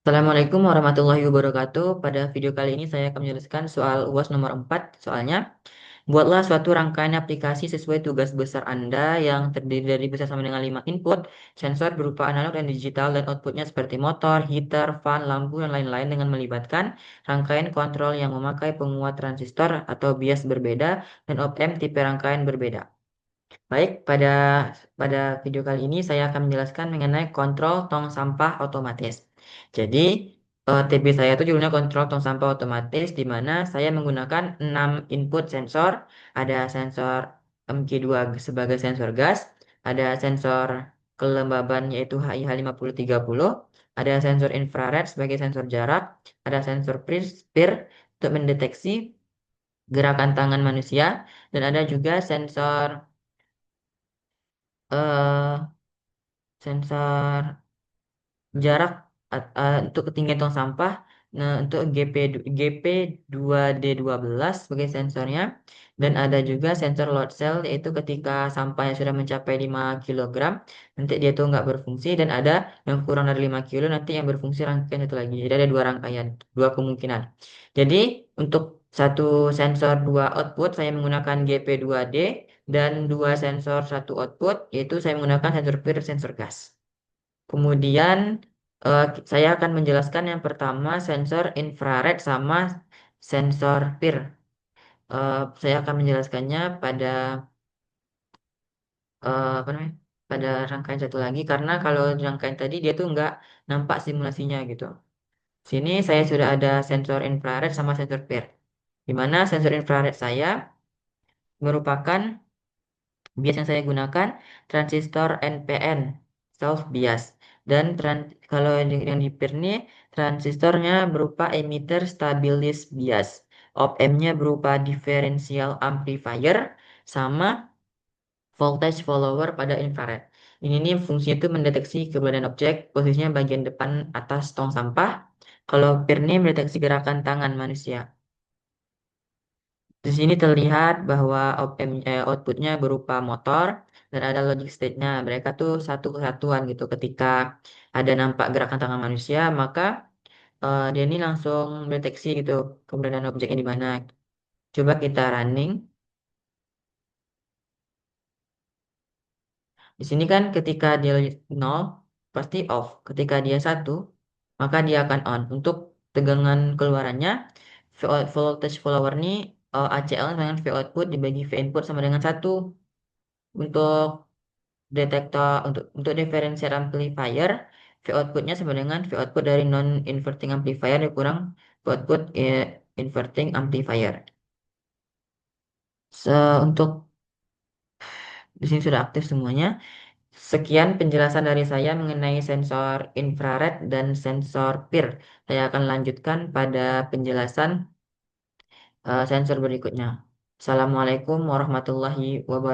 Assalamualaikum warahmatullahi wabarakatuh. Pada video kali ini saya akan menjelaskan soal UAS nomor 4. Soalnya, buatlah suatu rangkaian aplikasi sesuai tugas besar Anda yang terdiri dari bisa sama dengan 5 input, sensor berupa analog dan digital, dan outputnya seperti motor, heater, fan, lampu, dan lain-lain dengan melibatkan rangkaian kontrol yang memakai penguat transistor atau bias berbeda dan op-amp tipe rangkaian berbeda. Baik, pada video kali ini saya akan menjelaskan mengenai kontrol tong sampah otomatis. Jadi, TB saya itu judulnya kontrol tong sampah otomatis, di mana saya menggunakan 6 input sensor. Ada sensor MQ2 sebagai sensor gas, ada sensor kelembaban yaitu HIH5030, ada sensor infrared sebagai sensor jarak, ada sensor PIR untuk mendeteksi gerakan tangan manusia, dan ada juga eh, sensor jarak untuk ketinggian tong sampah. Nah, untuk GP2D12 sebagai sensornya, dan ada juga sensor load cell yaitu ketika sampahnya sudah mencapai 5 kilogram nanti dia tuh nggak berfungsi, dan ada yang kurang dari 5 kilo nanti yang berfungsi rangkaian itu lagi. Jadi ada dua rangkaian, dua kemungkinan. Jadi untuk satu sensor dua output saya menggunakan GP2D, dan dua sensor satu output yaitu saya menggunakan sensor PIR sensor gas. Kemudian saya akan menjelaskan yang pertama sensor infrared sama sensor PIR. Saya akan menjelaskannya apa namanya? Pada rangkaian satu lagi, karena kalau rangkaian tadi dia tuh nggak nampak simulasinya gitu. Sini saya sudah ada sensor infrared sama sensor PIR. Di mana sensor infrared saya merupakan bias yang saya gunakan transistor NPN, self bias. Dan kalau yang di PIR ini transistornya berupa emitter stabilis bias. Op-amp-nya berupa differential amplifier sama voltage follower pada infrared. Ini nih fungsinya itu mendeteksi keberadaan objek, posisinya bagian depan atas tong sampah. Kalau PIR ini mendeteksi gerakan tangan manusia. Di sini terlihat bahwa outputnya berupa motor dan ada logic state-nya. Mereka tuh satu kesatuan gitu. Ketika ada nampak gerakan tangan manusia, maka dia ini langsung deteksi gitu keberadaan objeknya di mana. Coba kita running. Di sini kan ketika dia 0 pasti off. Ketika dia satu maka dia akan on. Untuk tegangan keluarannya, voltage follower ini ACL dengan V output dibagi V input sama dengan satu. Untuk detektor untuk differential amplifier, V outputnya sama dengan V output dari non inverting amplifier dikurang V output inverting amplifier. Untuk di sini sudah aktif semuanya. Sekian penjelasan dari saya mengenai sensor infrared dan sensor PIR. Saya akan lanjutkan pada penjelasan sensor berikutnya. Assalamualaikum warahmatullahi wabarakatuh.